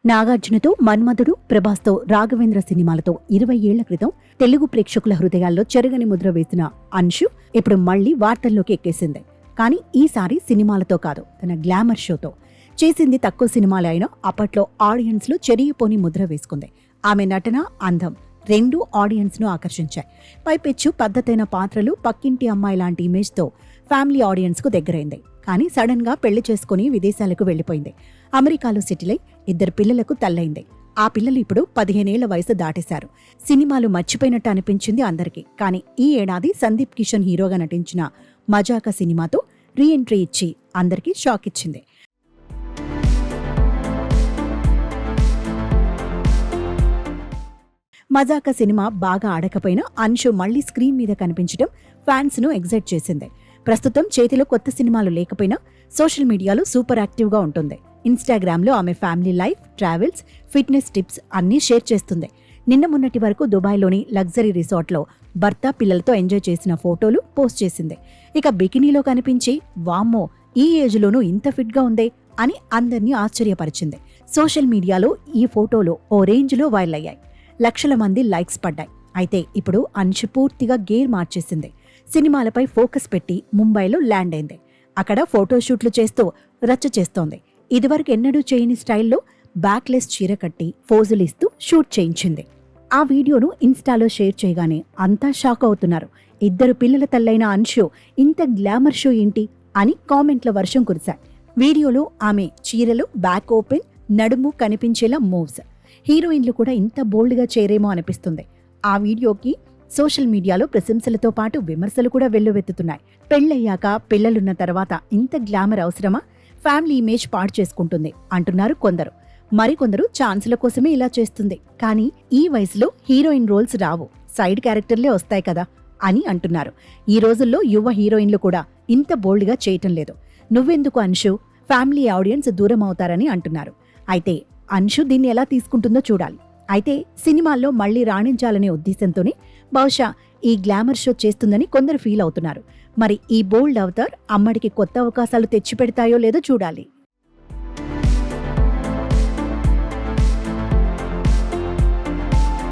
నాగార్జునతో మన్మధుడు, ప్రభాస్తో రాఘవేంద్ర సినిమాలతో 20 ఏళ్ల క్రితం తెలుగు ప్రేక్షకుల హృదయాల్లో చెరగని ముద్ర వేసిన అన్షు ఇప్పుడు మళ్లీ వార్తల్లోకి ఎక్కేసింది. కానీ ఈసారి సినిమాలతో కాదు, తన గ్లామర్ షోతో. చేసింది తక్కువ సినిమాలే అయినా అప్పట్లో ఆడియన్స్ లో చెరిగిపోని ముద్ర వేసుకుంది. ఆమె నటన, అందం రెండూ ఆడియన్స్ ను ఆకర్షించాయి. పైపెచ్చు పద్ధతైన పాత్రలు, పక్కింటి అమ్మాయి లాంటి ఇమేజ్ తో ఫ్యామిలీ ఆడియన్స్ కు దగ్గరైంది. కానీ సడన్ గా పెళ్లి చేసుకుని విదేశాలకు వెళ్లిపోయింది. అమెరికాలో సెటిల్ అయి 2 పిల్లలకు తల్లైంది. ఆ పిల్లలు ఇప్పుడు 15 ఏళ్ల వయసు దాటేశారు. సినిమాలు మర్చిపోయినట్టు అనిపించింది అందరికీ. కానీ ఈ ఏడాది సందీప్ కిషన్ హీరోగా నటించిన మజాకా సినిమాతో రీ ఎంట్రీ ఇచ్చి అందరికీ షాక్ ఇచ్చింది. మజాకా సినిమా బాగా ఆడకపోయినా అన్షు మళ్లీ స్క్రీన్ మీద కనిపించడం ఫ్యాన్స్ ను ఎగ్జైట్ చేసింది. ప్రస్తుతం చేతిలో కొత్త సినిమాలు లేకపోయినా సోషల్ మీడియాలో సూపర్ యాక్టివ్గా ఉంటుంది. ఇన్స్టాగ్రామ్లో ఆమె family life, travels, fitness tips అన్నీ షేర్ చేస్తుంది. నిన్న మొన్నటి వరకు దుబాయ్లోని లగ్జరీ రిసార్ట్లో భర్త, పిల్లలతో ఎంజాయ్ చేసిన ఫోటోలు పోస్ట్ చేసింది. ఇక బికినీలో కనిపించి వామ్మో, ఈ ఏజ్లోనూ ఇంత ఫిట్గా ఉందే అని అందర్నీ ఆశ్చర్యపరిచింది. సోషల్ మీడియాలో ఈ ఫోటోలు ఓ రేంజ్లో వైరల్ అయ్యాయి. లక్షల మంది లైక్స్ పడ్డాయి. అయితే ఇప్పుడు అన్షు పూర్తిగా గేర్ మార్చేసింది. సినిమాలపై ఫోకస్ పెట్టి ముంబైలో ల్యాండ్ అయింది. అక్కడ ఫోటోషూట్లు చేస్తూ రచ్చ చేస్తోంది. ఇదివరకు ఎన్నడూ చేయని స్టైల్లో బ్యాక్లెస్ చీర కట్టి ఫోజులిస్తూ షూట్ చేయించింది. ఆ వీడియోను ఇన్స్టాలో షేర్ చేయగానే అంతా షాక్ అవుతున్నారు. 2 పిల్లల తల్లైన అన్షు ఇంత గ్లామర్ షో ఏంటి అని కామెంట్ల వర్షం కురిశాయి. వీడియోలో ఆమె చీరలు బ్యాక్ ఓపెన్, నడుము కనిపించేలా మూవ్స్. హీరోయిన్లు కూడా ఇంత బోల్డ్గా చేరేమో అనిపిస్తుంది. ఆ వీడియోకి సోషల్ మీడియాలో ప్రశంసలతో పాటు విమర్శలు కూడా వెల్లువెత్తుతున్నాయి. పెళ్లయ్యాక, పిల్లలున్న తర్వాత ఇంత గ్లామర్ అవసరమా? ఫ్యామిలీ ఇమేజ్ పాడు చేసుకుంటుంది అంటున్నారు కొందరు. మరికొందరు ఛాన్సుల కోసమే ఇలా చేస్తుంది, కానీ ఈ వయసులో హీరోయిన్ రోల్స్ రావు, సైడ్ క్యారెక్టర్లే వస్తాయి కదా అని అంటున్నారు. ఈ రోజుల్లో యువ హీరోయిన్లు కూడా ఇంత బోల్డ్గా చేయటం లేదు. నువ్వెందుకు అన్షు, ఫ్యామిలీ ఆడియన్స్ దూరం అవుతారని అంటున్నారు. అయితే అన్షు దీన్ని ఎలా తీసుకుంటుందో చూడాలి. అయితే సినిమాల్లో మళ్లీ రాణించాలనే ఉద్దేశంతోనే బహుశా ఈ గ్లామర్ షో చేస్తుందని కొందరు ఫీల్ అవుతున్నారు. మరి ఈ బోల్డ్ అవతార్ అమ్మడికి కొత్త అవకాశాలు తెచ్చిపెడతాయో లేదో చూడాలి.